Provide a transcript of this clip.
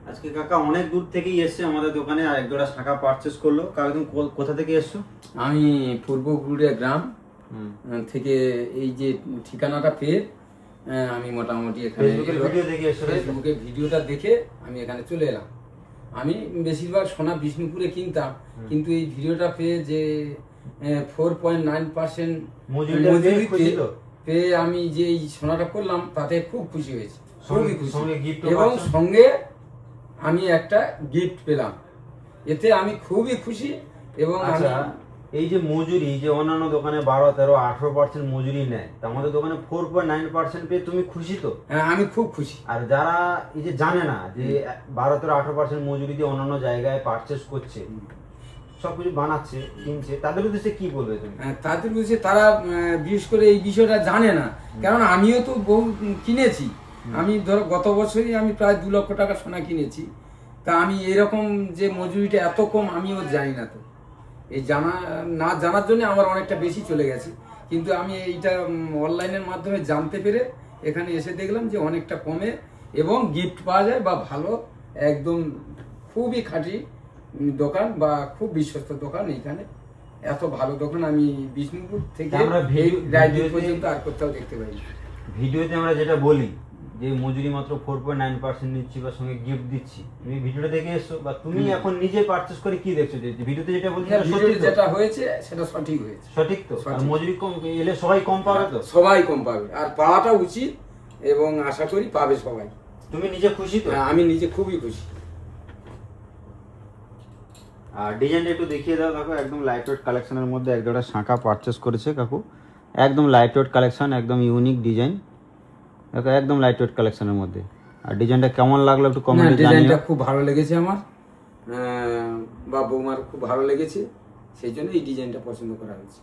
আজকে কাকা অনেক দূর থেকেই এসছে আমাদের দোকানে, আর এক জোড়া শাঁখা পারচেস করলো। কাকা তুমি কোথা থেকে এসছো? আমি পূর্ব পুরুলিয়া গ্রাম থেকে এই যে ঠিকানাটা পেয়ে আমি মোটামুটি এখানে ভিডিও দেখে এসছো? ফেসবুকে ভিডিওটা দেখে আমি এখানে চলে এলাম। আমি বেশিরভাগ সোনা বিষ্ণুপুরে কিনতাম, কিন্তু এই ভিডিওটা পেয়ে যে 4.9% মজুরিতে পেয়ে আমি যে এই সোনাটা করলাম তাতে খুব খুশি হয়েছি, খুবই খুশি। এবং সঙ্গে আমি একটা গিফট পেলাম, এতে আমি খুবই খুশি। এবং এই যে মজুরি, যে অন্যান্য দোকানে 12, 13, 18% মজুরি নেয়, তা আমাদের দোকানে 4.9% পেয়ে তুমি খুশি তো? হ্যাঁ, আমি খুব খুশি। আর যারা এই যে জানে না যে 12, 13, 18% মজুরি দিয়ে অন্যান্য জায়গায় পারচেস করছে, সবকিছু বানাচ্ছে, কিনছে, তাদের উদ্দেশ্যে কি বলবে তুমি? তাদের উদ্দেশ্যে তারা বিশেষ করে এই বিষয়টা জানে না, কারণ আমিও তো বহু কিনেছি। আমি ধরো গত বছরই আমি প্রায় 2 লক্ষ টাকা সোনা কিনেছি। তা আমি এরকম যে মজুরিটা এত কম আমিও জানি না। তো এই জানার জন্য আমার অনেকটা বেশি চলে গেছে, কিন্তু আমি এইটা অনলাইনের মাধ্যমে জানতে পেরে এখানে এসে দেখলাম যে অনেকটা কমে এবং গিফট পাওয়া যায়, বা ভালো একদম খুবই খাঁটি দোকান বা খুব বিশ্বস্ত দোকান। এইখানে এত ভালো দোকান আমি বিষ্ণুপুর থেকে রায়দিক পর্যন্ত আর কোথাও দেখতে পাই। ভিডিওতে আমরা যেটা বলি যে মজুরি মাত্র 4.9% নিচ্ছি বা সঙ্গে গিফট দিচ্ছি, তুমি ভিডিওটা দেখে এসছো বা তুমি এখন নিজে পারচেজ করে কি দেখছো? যে ভিডিওতে যেটা বলছি যেটা হয়েছে সেটা সঠিক হয়েছে। সঠিক তো? আর মজুরি কম এলে সবাই কম পাবে তো? সবাই কম পাবে, আর পাওয়াটা উচিত এবং আশা করি পাবে সবাই। তুমি নিজে খুশি তো? আমি নিজে খুবই খুশি। আর ডিজাইনটা একটু দেখিয়ে দাও। দেখো একদম লাইট ওয়েট কালেকশনের মধ্যে এক জোড়া শাঁখা পারচেস করেছে কাকু। একদম লাইট ওয়েট কালেকশন, একদম ইউনিক ডিজাইন। দেখো একদম লাইট ওয়েট কালেকশনের মধ্যে। আর ডিজাইনটা কেমন লাগলো একটু কমেন্টে জানিও। ডিজাইনটা খুব ভালো লেগেছে আমার, বা বৌমার খুব ভালো লেগেছে, সেই জন্য এই ডিজাইনটা পছন্দ করা হয়েছে।